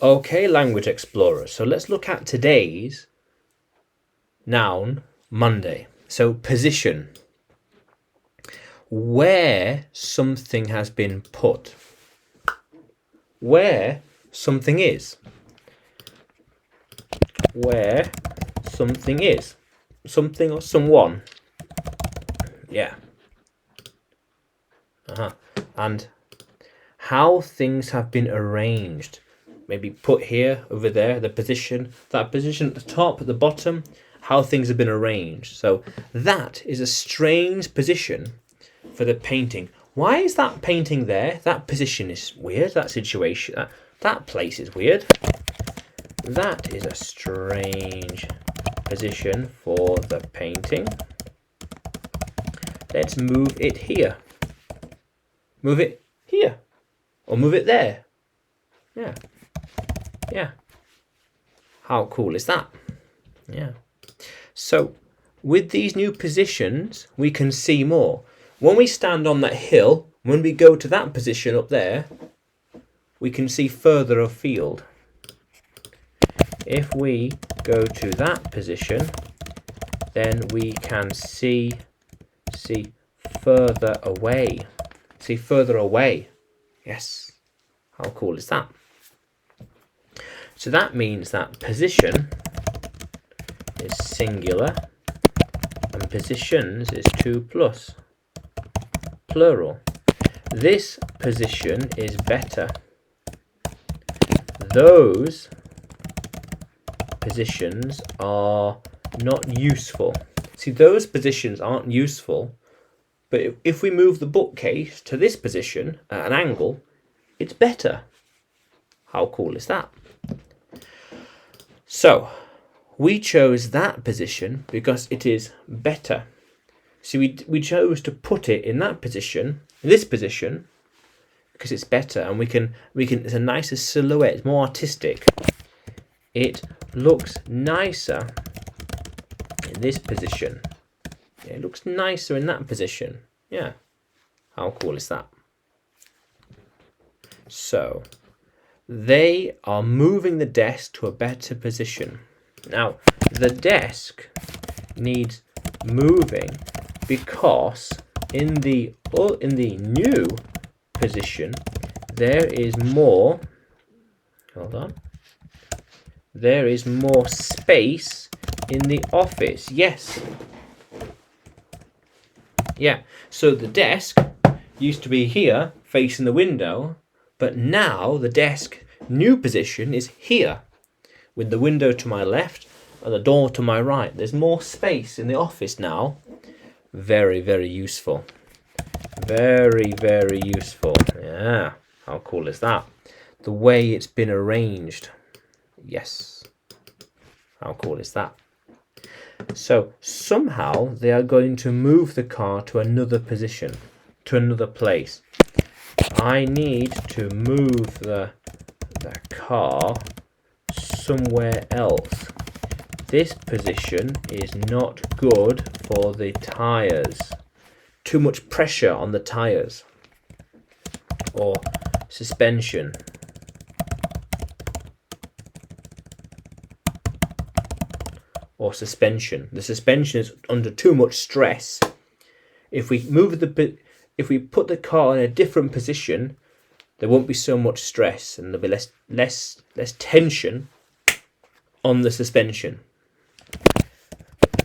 Okay, language explorers. So let's look at today's noun, Monday. So position. Where something has been put. Where something is. Where something is. Something or someone. Yeah. And how things have been arranged. Maybe put here, over there, the position, that position at the top, at the bottom, how things have been arranged. So that is a strange position for the painting. Why is that painting there? That position is weird. That situation, that place is weird. That is a strange position for the painting. Let's move it here. Move it here. Or move it there. Yeah. Yeah. How cool is that? Yeah. So with these new positions, we can see more. When we stand on that hill, when we go to that position up there, we can see further afield. If we go to that position, then we can see further away. See further away. Yes. How cool is that? So that means that position is singular and positions is 2 plus. Plural. This position is better. Those positions are not useful. See, those positions aren't useful, but if we move the bookcase to this position at an angle, it's better. How cool is that? So, we chose that position because it is better. See, we chose to put it in that position, this position, because it's better, and we can. It's a nicer silhouette. It's more artistic. It looks nicer in this position. Yeah, it looks nicer in that position. Yeah, how cool is that? So, they are moving the desk to a better position. Now, the desk needs moving because in the new position there is more. Hold on. There is more space in the office. Yes. Yeah. So the desk used to be here, facing the window, but now the desk new position is here, with the window to my left and the door to my right. There's more space in the office now. Very, very useful. Very, very useful. Yeah, how cool is that? The way it's been arranged. Yes. How cool is that? So somehow they are going to move the car to another position, to another place. I need to move the car somewhere else. This position is not good for the tires. Too much pressure on the tires. Or suspension. Or suspension. The suspension is under too much stress. If we put the car in a different position, there won't be so much stress and there'll be less tension on the suspension.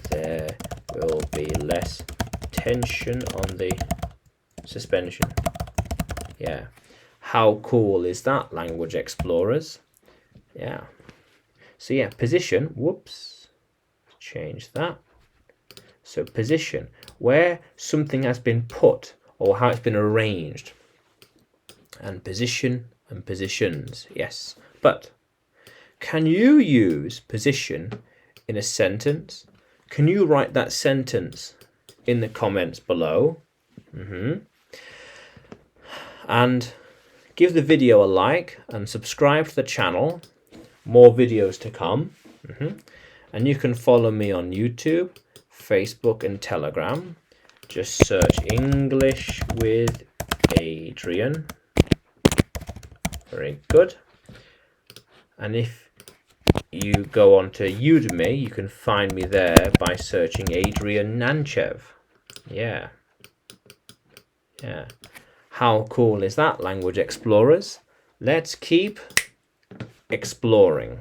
There will be less tension on the suspension. Yeah. How cool is that, language explorers? Yeah. So yeah, position. Whoops. Change that. So position, where something has been put or how it's been arranged. And position and positions. Yes. But can you use position in a sentence? Can you write that sentence in the comments below? And give the video a like and subscribe to the channel. More videos to come. And you can follow me on YouTube, Facebook and Telegram. Just search English with Adrian. Very good. And if you go on to Udemy, you can find me there by searching Adrian Nanchev. Yeah. How cool is that, language explorers? Let's keep exploring.